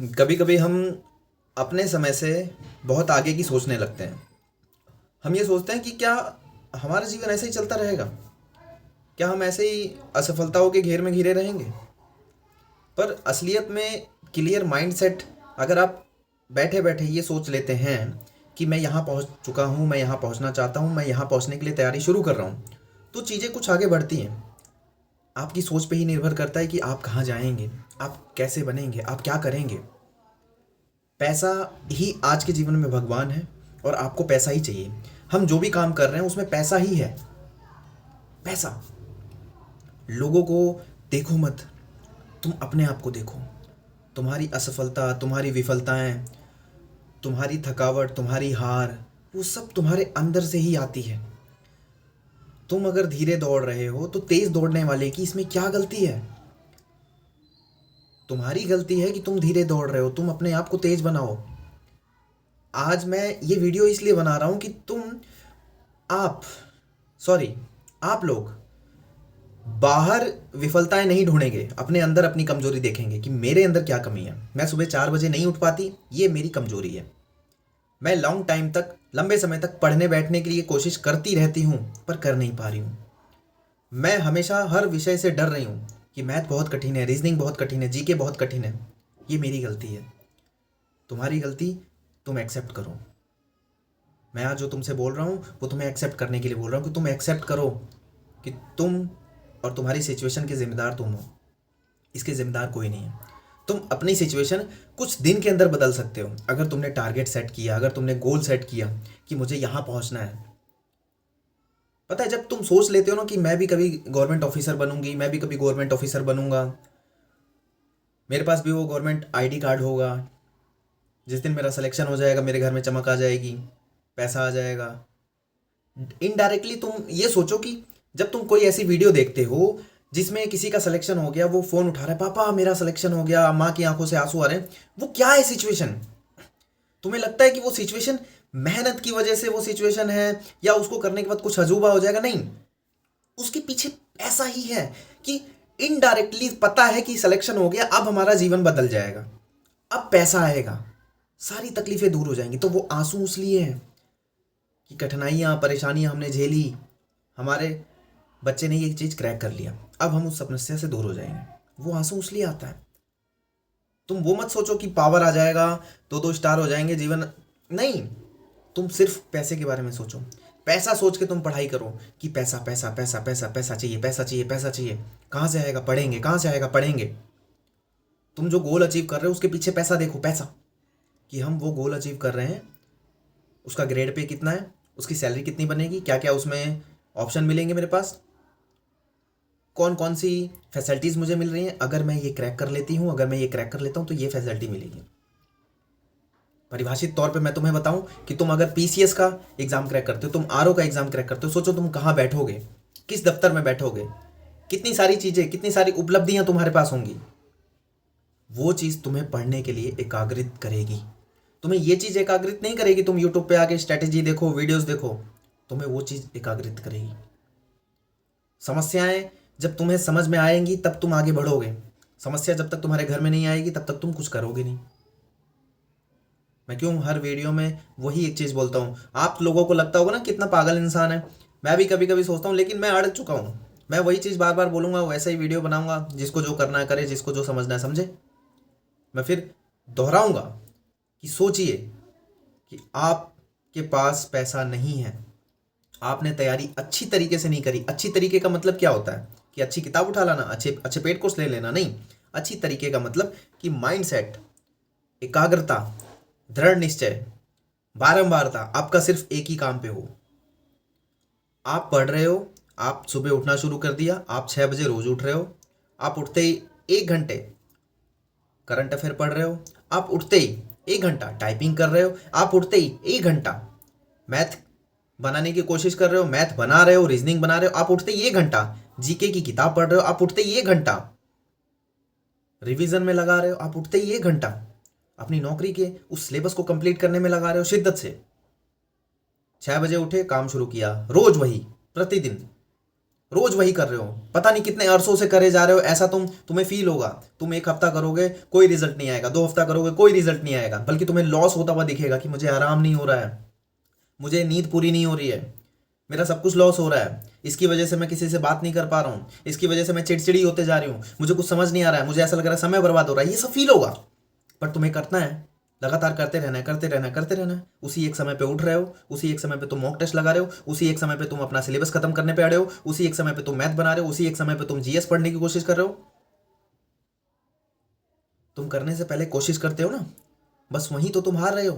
कभी कभी हम अपने समय से बहुत आगे की सोचने लगते हैं। हम ये सोचते हैं कि क्या हमारा जीवन ऐसे ही चलता रहेगा, क्या हम ऐसे ही असफलताओं के घेर में घिरे रहेंगे। पर असलियत में क्लियर माइंडसेट, अगर आप बैठे बैठे ये सोच लेते हैं कि मैं यहाँ पहुँच चुका हूँ, मैं यहाँ पहुँचना चाहता हूँ, मैं यहाँ पहुँचने के लिए तैयारी शुरू कर रहा हूँ, तो चीज़ें कुछ आगे बढ़ती हैं। आपकी सोच पे ही निर्भर करता है कि आप कहाँ जाएंगे, आप कैसे बनेंगे, आप क्या करेंगे। पैसा ही आज के जीवन में भगवान है और आपको पैसा ही चाहिए। हम जो भी काम कर रहे हैं उसमें पैसा ही है। पैसा। लोगों को देखो मत, तुम अपने आप को देखो। तुम्हारी असफलता, तुम्हारी विफलताएं, तुम्हारी थकावट, तुम्हारी हार, वो सब तुम्हारे अंदर से ही आती है। तुम अगर धीरे दौड़ रहे हो तो तेज दौड़ने वाले की इसमें क्या गलती है? तुम्हारी गलती है कि तुम धीरे दौड़ रहे हो। तुम अपने आप को तेज बनाओ। आज मैं ये वीडियो इसलिए बना रहा हूं कि आप सॉरी आप लोग बाहर विफलताएं नहीं ढूंढेंगे, अपने अंदर अपनी कमजोरी देखेंगे कि मेरे अंदर क्या कमी है। मैं सुबह 4 बजे नहीं उठ पाती, ये मेरी कमजोरी है। मैं लॉन्ग टाइम तक, लंबे समय तक पढ़ने बैठने के लिए कोशिश करती रहती हूँ पर कर नहीं पा रही हूँ। मैं हमेशा हर विषय से डर रही हूँ कि मैथ बहुत कठिन है, रीजनिंग बहुत कठिन है, जीके बहुत कठिन है। ये मेरी गलती है। तुम्हारी गलती तुम एक्सेप्ट करो। मैं आज जो तुमसे बोल रहा हूँ वो तुम्हें एक्सेप्ट करने के लिए बोल रहा हूँ कि तुम एक्सेप्ट करो कि तुम और तुम्हारी सिचुएशन के जिम्मेदार तुम हो। इसके जिम्मेदार कोई नहीं है। तुम अपनी सिचुएशन कुछ दिन के अंदर बदल सकते हो अगर तुमने टारगेट सेट किया, अगर तुमने गोल सेट किया कि मुझे यहाँ पहुँचना है। पता है, जब तुम सोच लेते हो ना कि मैं भी कभी गवर्नमेंट ऑफिसर बनूंगी, मैं भी कभी गवर्नमेंट ऑफिसर बनूंगा, मेरे पास भी वो गवर्नमेंट आईडी कार्ड होगा, जिस दिन मेरा सिलेक्शन हो जाएगा मेरे घर में चमक आ जाएगी, पैसा आ जाएगा। इनडायरेक्टली तुम ये सोचो कि जब तुम कोई ऐसी वीडियो देखते हो जिसमें किसी का सिलेक्शन हो गया, वो फोन उठा रहा है, पापा मेरा सिलेक्शन हो गया, माँ की आंखों से आंसू आ रहे हैं, वो क्या है सिचुएशन? तुम्हें लगता है कि वो सिचुएशन मेहनत की वजह से वो सिचुएशन है, या उसको करने के बाद कुछ अजूबा हो जाएगा? नहीं, उसके पीछे ऐसा ही है कि इनडायरेक्टली पता है कि सिलेक्शन हो गया, अब हमारा जीवन बदल जाएगा, अब पैसा आएगा, सारी तकलीफें दूर हो जाएंगी। तो वो आंसू इसलिए हैं कि कठिनाइयाँ, परेशानियाँ हमने झेली, हमारे बच्चे ने ये चीज़ क्रैक कर लिया, अब हम उस समस्या से दूर हो जाएंगे। वो आंसू इसलिए आता है। तुम वो मत सोचो कि पावर आ जाएगा, दो दो स्टार हो जाएंगे जीवन। नहीं, तुम सिर्फ पैसे के बारे में सोचो। पैसा सोच के तुम पढ़ाई करो कि पैसा पैसा पैसा पैसा पैसा चाहिए, पैसा चाहिए, पैसा चाहिए। कहाँ से आएगा? पढ़ेंगे। कहाँ से आएगा? पढ़ेंगे। तुम जो गोल अचीव कर रहे हो उसके पीछे पैसा देखो। पैसा कि हम वो गोल अचीव कर रहे हैं, उसका ग्रेड पे कितना है, उसकी सैलरी कितनी बनेगी, क्या क्या उसमें ऑप्शन मिलेंगे मेरे पास, कौन कौन सी फैसिलिटीज़ मुझे मिल रही हैं। अगर मैं ये क्रैक कर लेती हूँ, अगर मैं ये क्रैक कर लेता हूँ तो ये फैसिलिटी मिलेगी। परिभाषित तौर पे मैं तुम्हें बताऊं कि तुम अगर पीसीएस का एग्जाम क्रैक करते हो, तुम आरओ का एग्जाम क्रैक करते हो, सोचो तुम कहाँ बैठोगे, किस दफ्तर में बैठोगे, कितनी सारी चीज़ें, कितनी सारी उपलब्धियां तुम्हारे पास होंगी। वो चीज़ तुम्हें पढ़ने के लिए एकाग्रित करेगी। तुम्हें ये चीज़ एकाग्रित नहीं करेगी तुम यूट्यूब पे आके स्ट्रैटेजी देखो, वीडियोस देखो। तुम्हें वो चीज़ एकाग्रित करेगी। समस्याएं जब तुम्हें समझ में आएंगी तब तुम आगे बढ़ोगे। समस्या जब तक तुम्हारे घर में नहीं आएगी तब तक तुम कुछ करोगे नहीं। मैं क्यों हर वीडियो में वही एक चीज़ बोलता हूँ? आप लोगों को लगता होगा ना कितना पागल इंसान है। मैं भी कभी कभी सोचता हूँ, लेकिन मैं अड़ चुका हूँ। मैं वही चीज़ बार बार बोलूँगा, वैसा ही वीडियो बनाऊँगा, जिसको जो करना है करे, जिसको जो समझना है समझे। मैं फिर दोहराऊँगा कि सोचिए कि आपके पास पैसा नहीं है, आपने तैयारी अच्छी तरीके से नहीं करी। अच्छी तरीके का मतलब क्या होता है कि अच्छी किताब उठा लाना, अच्छे अच्छे पेड कोर्स ले लेना? नहीं। अच्छी तरीके का मतलब कि माइंडसेट, एकाग्रता, दृढ़ निश्चय, बारंबारता आपका सिर्फ एक ही काम पे हो। आप पढ़ रहे हो, आप सुबह उठना शुरू कर दिया, आप 6 बजे रोज उठ रहे हो, आप उठते ही 1 घंटे करंट अफेयर पढ़ रहे हो, आप उठते ही 1 घंटा टाइपिंग कर रहे हो, आप उठते ही 1 घंटा मैथ बनाने की कोशिश कर रहे हो, मैथ बना रहे हो, रीजनिंग बना रहे हो, आप उठते ही 1 घंटा जीके की किताब पढ़ रहे हो, आप उठते ही 1 घंटा रिवीजन में लगा रहे हो, आप उठते ही 1 घंटा अपनी नौकरी के उस सिलेबस को कंप्लीट करने में लगा रहे हो शिद्दत से। 6 बजे उठे, काम शुरू किया, रोज वही, प्रतिदिन। रोज वही कर रहे हो, पता नहीं कितने अरसों से करे जा रहे हो। ऐसा तुम्हें फील होगा, तुम एक हफ्ता करोगे कोई रिजल्ट नहीं आएगा, 2 हफ्ता करोगे कोई रिजल्ट नहीं आएगा, बल्कि तुम्हें लॉस होता हुआ दिखेगा कि मुझे आराम नहीं हो रहा है, मुझे नींद पूरी नहीं हो रही है, मेरा सब कुछ लॉस हो रहा है, इसकी वजह से मैं किसी से बात नहीं कर पा रहा हूँ, इसकी वजह से मैं चिड़चिड़ी होते जा रही हूँ, मुझे कुछ समझ नहीं आ रहा है, मुझे ऐसा लग रहा है समय बर्बाद हो रहा है, ये सब फील होगा। पर तुम्हें करना है, लगातार करते रहना है, करते रहना है, करते रहना है। उसी एक समय पे उठ रहे हो, उसी एक समय पे तुम मॉक टेस्ट लगा रहे हो, उसी एक समय पे तुम अपना सिलेबस खत्म करने पे अड़े हो, उसी एक समय पे तुम मैथ बना रहे हो, उसी एक समय पे तुम जीएस पढ़ने की कोशिश कर रहे हो। तुम करने से पहले कोशिश करते हो ना, बस वहीं तो तुम हार रहे हो।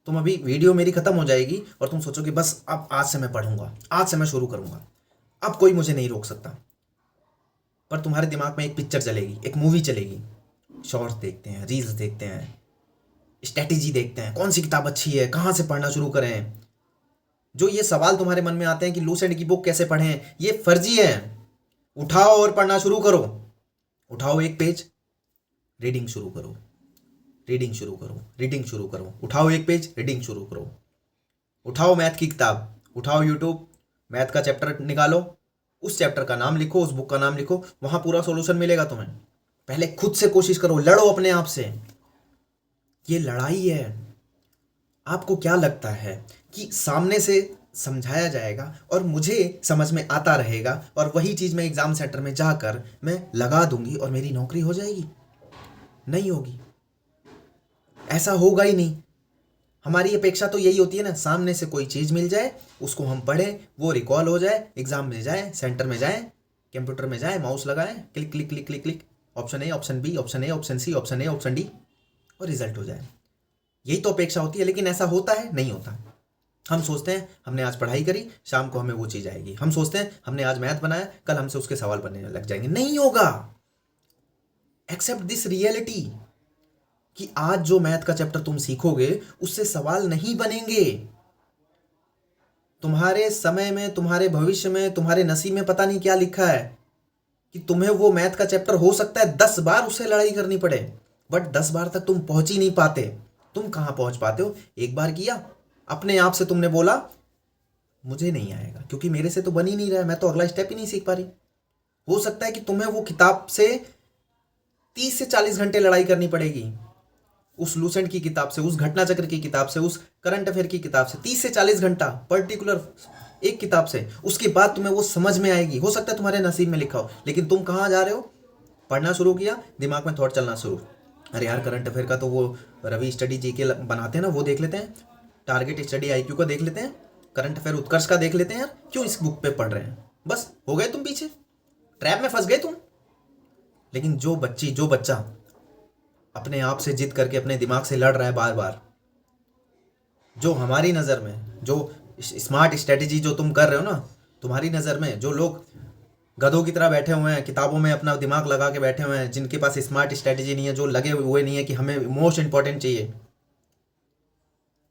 तुम अभी वीडियो मेरी खत्म हो जाएगी और तुम सोचोगे बस अब आज से मैं पढ़ूंगा, आज से मैं शुरू करूंगा, अब कोई मुझे नहीं रोक सकता। पर तुम्हारे दिमाग में एक पिक्चर चलेगी, एक मूवी चलेगी, शॉर्ट्स देखते हैं, रील्स देखते हैं, स्ट्रैटेजी देखते हैं, कौन सी किताब अच्छी है, कहाँ से पढ़ना शुरू करें। जो ये सवाल तुम्हारे मन में आते हैं कि लूसेंट की बुक कैसे पढ़ें, ये फर्जी है। उठाओ और पढ़ना शुरू करो। उठाओ एक पेज, रीडिंग शुरू करो, रीडिंग शुरू करो, रीडिंग शुरू करो। उठाओ एक पेज, रीडिंग शुरू करो। उठाओ मैथ की किताब, उठाओ यूट्यूब, मैथ का चैप्टर निकालो, उस चैप्टर का नाम लिखो, उस बुक का नाम लिखो, वहां पूरा सॉल्यूशन मिलेगा तुम्हें। पहले खुद से कोशिश करो, लड़ो अपने आप से। ये लड़ाई है। आपको क्या लगता है कि सामने से समझाया जाएगा और मुझे समझ में आता रहेगा और वही चीज़ मैं एग्ज़ाम सेंटर में जाकर मैं लगा दूंगी और मेरी नौकरी हो जाएगी? नहीं होगी, ऐसा होगा ही नहीं। हमारी अपेक्षा तो यही होती है ना, सामने से कोई चीज़ मिल जाए, उसको हम पढ़ें, वो रिकॉल हो जाए, एग्ज़ाम में जाए, सेंटर में जाए, कंप्यूटर में जाए, माउस लगाएं, click click click click click, option A, option B, option A, option C, option A, option D, और रिजल्ट हो जाए। यही तो अपेक्षा होती है, लेकिन ऐसा होता है? नहीं होता। हम सोचते हैं हमने आज पढ़ाई करी, शाम को हमें वो चीज़ आएगी। हम सोचते हैं हमने आज मैथ बनाया, कल हमसे उसके सवाल बनने लग जाएंगे। नहीं होगा। एक्सेप्ट दिस रियलिटी कि आज जो मैथ का चैप्टर तुम सीखोगे उससे सवाल नहीं बनेंगे। तुम्हारे समय में, तुम्हारे भविष्य में, तुम्हारे नसीब में पता नहीं क्या लिखा है कि तुम्हें वो मैथ का चैप्टर हो सकता है 10 बार उससे लड़ाई करनी पड़े, बट 10 बार तक तुम पहुंच ही नहीं पाते। तुम कहां पहुंच पाते हो? एक बार किया, अपने आप से तुमने बोला मुझे नहीं आएगा क्योंकि मेरे से तो बन ही नहीं रहा है, मैं तो अगला स्टेप ही नहीं सीख पा रही। हो सकता है कि तुम्हें वो किताब से 30 से 40 घंटे लड़ाई करनी पड़ेगी, उस लूसेंट की किताब से, उस घटना चक्र की किताब से, उस करंट अफेयर की किताब से 30 से 40 घंटा पर्टिकुलर एक किताब से। उसके बाद तुम्हें वो समझ में आएगी। हो सकता है तुम्हारे नसीब में लिखा हो, लेकिन तुम कहाँ जा रहे हो? पढ़ना शुरू किया, दिमाग में थॉट चलना शुरू, अरे यार करंट अफेयर का तो वो रवि स्टडी जीके बनाते हैं ना, वो देख लेते हैं, टारगेट स्टडी आईक्यू का देख लेते हैं, करंट अफेयर उत्कर्ष का देख लेते हैं। यार क्यों इस बुक पे पढ़ रहे हैं? बस हो गए तुम पीछे, ट्रैप में फंस गए तुम। लेकिन जो बच्चा अपने आप से जिद करके अपने दिमाग से लड़ रहा है बार बार, जो हमारी नज़र में जो स्मार्ट स्ट्रेटेजी जो तुम कर रहे हो ना, तुम्हारी नज़र में जो लोग गधों की तरह बैठे हुए हैं, किताबों में अपना दिमाग लगा के बैठे हुए हैं, जिनके पास स्मार्ट स्ट्रेटेजी नहीं है, जो लगे हुए नहीं है कि हमें मोस्ट इंपॉर्टेंट चाहिए,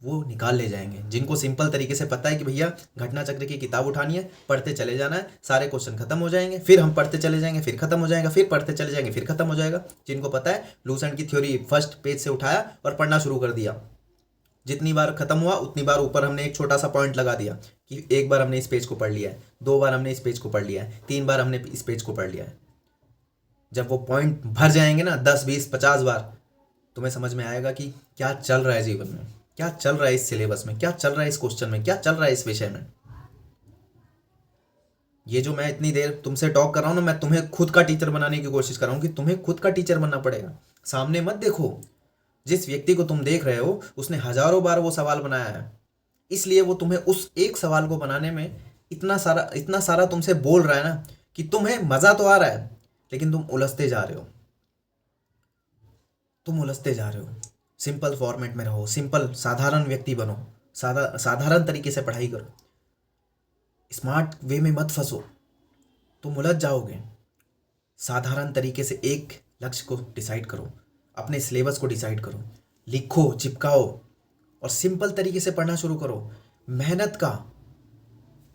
वो निकाल ले जाएंगे। जिनको सिंपल तरीके से पता है कि भैया घटना चक्र की किताब उठानी है, पढ़ते चले जाना है, सारे क्वेश्चन खत्म हो जाएंगे, फिर हम पढ़ते चले जाएंगे, फिर खत्म हो जाएगा, फिर पढ़ते चले जाएंगे, फिर खत्म हो जाएगा। जिनको पता है लूसेंट की थ्योरी फर्स्ट पेज से उठाया और पढ़ना शुरू कर दिया, जितनी बार खत्म हुआ उतनी बार ऊपर हमने एक छोटा सा पॉइंट लगा दिया कि एक बार हमने इस पेज को पढ़ लिया है, 2 बार हमने इस पेज को पढ़ लिया है, 3 बार हमने इस पेज को पढ़ लिया है। जब वो पॉइंट भर जाएंगे ना 10, 20, 50 बार, तुम्हें समझ में आएगा कि क्या चल रहा है जीवन में, क्या चल रहा है इस सिलेबस में, क्या चल रहा है इस क्वेश्चन में, क्या चल रहा है इस विषय में। ये जो मैं इतनी देर तुमसे टॉक कर रहा हूँ ना, मैं तुम्हें खुद का टीचर बनाने की कोशिश कर रहा हूँ कि तुम्हें खुद का टीचर बनना पड़ेगा। सामने मत देखो, जिस व्यक्ति को तुम देख रहे हो उसने हजारों बार वो सवाल बनाया है, इसलिए वो तुम्हें उस एक सवाल को बनाने में इतना सारा तुमसे बोल रहा है ना कि तुम्हें मजा तो आ रहा है, लेकिन तुम उलझते जा रहे हो, तुम उलझते जा रहे हो। सिंपल फॉर्मेट में रहो, सिंपल साधारण व्यक्ति बनो, साधारण तरीके से पढ़ाई करो, स्मार्ट वे में मत फंसो, तुम उलझ जाओगे। साधारण तरीके से एक लक्ष्य को डिसाइड करो, अपने सिलेबस को डिसाइड करो, लिखो, चिपकाओ और सिंपल तरीके से पढ़ना शुरू करो। मेहनत का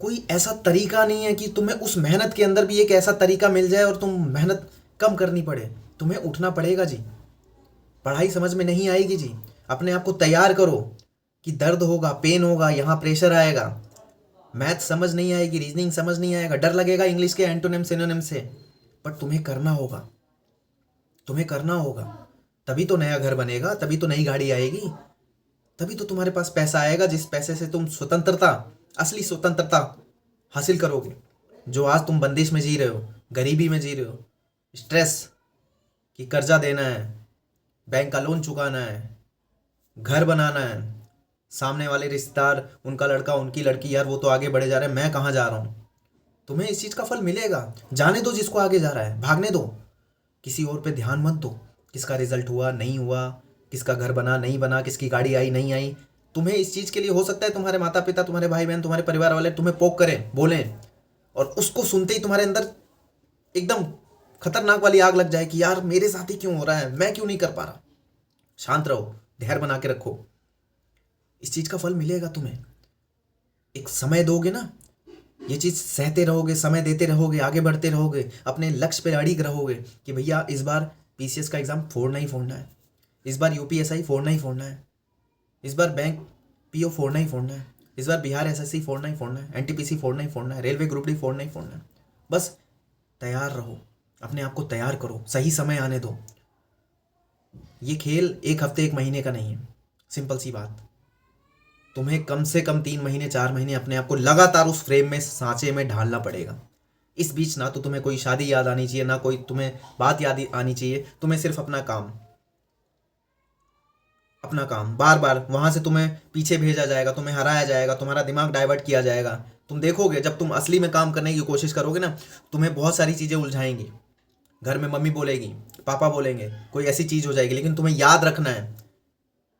कोई ऐसा तरीका नहीं है कि तुम्हें उस मेहनत के अंदर भी एक ऐसा तरीका मिल जाए और तुम मेहनत कम करनी पड़े। तुम्हें उठना पड़ेगा जी, पढ़ाई समझ में नहीं आएगी जी, अपने आप को तैयार करो कि दर्द होगा, पेन होगा, यहाँ प्रेशर आएगा, मैथ समझ नहीं आएगी, रीजनिंग समझ नहीं आएगा, डर लगेगा इंग्लिश के एंटोनिम सिनोनिम से, बट तुम्हें करना होगा, तुम्हें करना होगा। तभी तो नया घर बनेगा, तभी तो नई गाड़ी आएगी, तभी तो तुम्हारे पास पैसा आएगा, जिस पैसे से तुम स्वतंत्रता, असली स्वतंत्रता हासिल करोगे। जो आज तुम बंदिश में जी रहे हो, गरीबी में जी रहे हो, स्ट्रेस कि कर्जा देना है, बैंक का लोन चुकाना है, घर बनाना है, सामने वाले रिश्तेदार, उनका लड़का उनकी लड़की, यार वो तो आगे बढ़े जा रहे हैं, मैं कहाँ जा रहा हूँ। तुम्हें इस चीज़ का फल मिलेगा। जाने दो जिसको आगे जा रहा है, भागने दो, किसी और पे ध्यान मत दो। किसका रिजल्ट हुआ नहीं हुआ, किसका घर बना नहीं बना, किसकी गाड़ी आई नहीं आई। तुम्हें इस चीज़ के लिए हो सकता है तुम्हारे माता पिता, तुम्हारे भाई बहन, तुम्हारे परिवार वाले तुम्हें पोक करें, बोलें, और उसको सुनते ही तुम्हारे अंदर एकदम खतरनाक वाली आग लग जाए कि यार मेरे साथ ही क्यों हो रहा है, मैं क्यों नहीं कर पा रहा। शांत रहो, धैर्य बना के रखो, इस चीज़ का फल मिलेगा तुम्हें। एक समय दोगे ना, ये चीज़ सहते रहोगे, समय देते रहोगे, आगे बढ़ते रहोगे, अपने लक्ष्य पे अड़िग रहोगे कि भैया इस बार पीसीएस का एग्ज़ाम फोड़ना ही फोड़ना है, इस बार यूपीएसआई फोड़ना ही फोड़ना है, इस बार बैंक पीओ फोड़ना ही फोड़ना है, इस बार बिहार एसएससी फोड़ना ही फोड़ना है, एनटीपीसी फोड़ना ही फोड़ना है, रेलवे ग्रुप डी फोड़ना ही फोड़ना है। बस तैयार रहो, अपने आप को तैयार करो, सही समय आने दो। ये खेल एक हफ्ते एक महीने का नहीं है, सिंपल सी बात। तुम्हें कम से कम 3 महीने 4 महीने अपने आप को लगातार उस फ्रेम में, सांचे में ढालना पड़ेगा। इस बीच ना तो तुम्हें कोई शादी याद आनी चाहिए, ना कोई तुम्हें बात याद आनी चाहिए। तुम्हें सिर्फ अपना काम, अपना काम, बार बार वहां से तुम्हें पीछे भेजा जाएगा, तुम्हें हराया जाएगा, तुम्हारा दिमाग डाइवर्ट किया जाएगा। तुम देखोगे जब तुम असली में काम करने की कोशिश करोगे ना, तुम्हें बहुत सारी चीज़ें उलझाएंगी। घर में मम्मी बोलेगी, पापा बोलेंगे, कोई ऐसी चीज़ हो जाएगी, लेकिन तुम्हें याद रखना है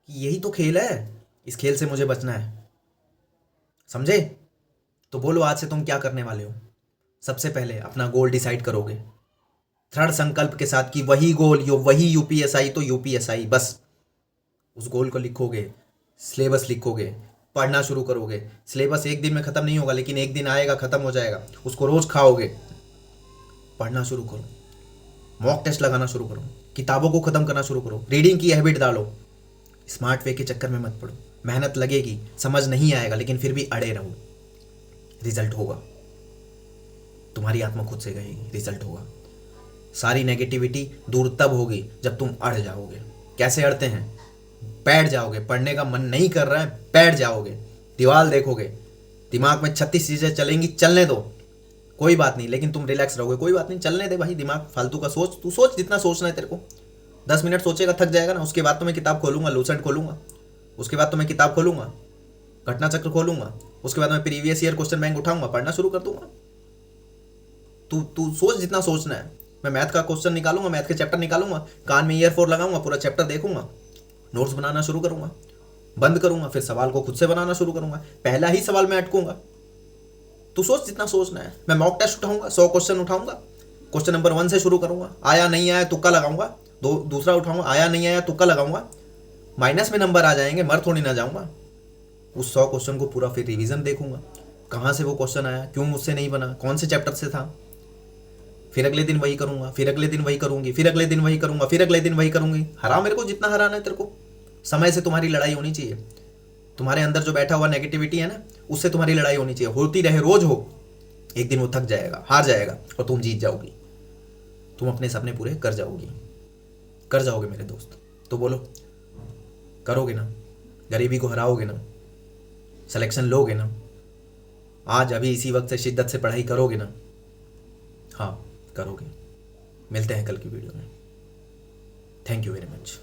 कि यही तो खेल है, इस खेल से मुझे बचना है। समझे? तो बोलो आज से तुम क्या करने वाले हो। सबसे पहले अपना गोल डिसाइड करोगे, दृढ़ संकल्प के साथ कि वही गोल, वही यूपीएसआई तो यूपीएसआई, बस उस गोल को लिखोगे, सिलेबस लिखोगे, पढ़ना शुरू करोगे। सिलेबस एक दिन में ख़त्म नहीं होगा, लेकिन एक दिन आएगा ख़त्म हो जाएगा, उसको रोज़ खाओगे। पढ़ना शुरू करो, मॉक टेस्ट लगाना शुरू करो, किताबों को ख़त्म करना शुरू करो, रीडिंग की हैबिट डालो। स्मार्ट वे के चक्कर में मत पड़ो। मेहनत लगेगी, समझ नहीं आएगा, लेकिन फिर भी अड़े रहो, रिजल्ट होगा। तुम्हारी आत्मा खुद से कहेगी रिजल्ट होगा। सारी नेगेटिविटी दूर तब होगी जब तुम अड़ जाओगे। कैसे अड़ते हैं? बैठ जाओगे, पढ़ने का मन नहीं कर रहा है, बैठ जाओगे, दीवार देखोगे, दिमाग में 36 चीज़ें चलेंगी, चलने दो, कोई बात नहीं, लेकिन तुम रिलैक्स रहोगे, कोई बात नहीं, चलने दे भाई, दिमाग फालतू का सोच, तू सोच जितना सोचना है तेरे को। 10 मिनट सोचेगा, थक जाएगा ना, उसके बाद तो मैं किताब खोलूंगा, लूसेंट खोलूंगा, उसके बाद तो मैं किताब खोलूंगा, घटना चक्र खोलूंगा, उसके बाद मैं प्रीवियस ईयर क्वेश्चन बैंक उठाऊंगा, पढ़ना शुरू कर दूंगा। तू तू सोच जितना सोचना है। मैं मैथ का क्वेश्चन निकालूंगा, मैथ के चैप्टर निकालूंगा, कान में ईयरफोन लगाऊंगा, पूरा चैप्टर देखूंगा, नोट्स बनाना शुरू करूंगा, बंद करूंगा, फिर सवाल को खुद से बनाना शुरू करूंगा, पहला ही सवाल में अटकूंगा। तू सोच जितना सोचना है। मैं मॉक टेस्ट उठाऊंगा, 100 क्वेश्चन उठाऊंगा, क्वेश्चन नंबर 1 से शुरू करूंगा, आया नहीं आया तुक्का लगाऊंगा, दूसरा उठाऊंगा, आया नहीं आया तुक्का लगाऊंगा, माइनस में नंबर आ जाएंगे, मर थोड़ी ना जाऊंगा। उस 100 क्वेश्चन को पूरा फिर रिवीजन देखूंगा, कहाँ से वो क्वेश्चन आया, क्यों मुझसे नहीं बना, कौन से चैप्टर से था। फिर अगले दिन वही करूंगा, फिर अगले दिन वही करूंगी, फिर अगले दिन वही करूंगा, फिर अगले दिन वही करूंगी। हरा मेरे को जितना हराना है तेरे को। समय से तुम्हारी लड़ाई होनी चाहिए। तुम्हारे अंदर जो बैठा हुआ नेगेटिविटी है ना, उससे तुम्हारी लड़ाई होनी चाहिए, होती रहे, रोज हो। एक दिन वो थक जाएगा, हार जाएगा, और तुम जीत जाओगी। तुम अपने सपने पूरे कर जाओगी, कर जाओगे मेरे दोस्त। तो बोलो, करोगे ना? गरीबी को हराओगे ना? सिलेक्शन लोगे ना? आज अभी इसी वक्त से शिद्दत से पढ़ाई करोगे ना? हाँ करोगे। मिलते हैं कल की वीडियो में। Thank you very much.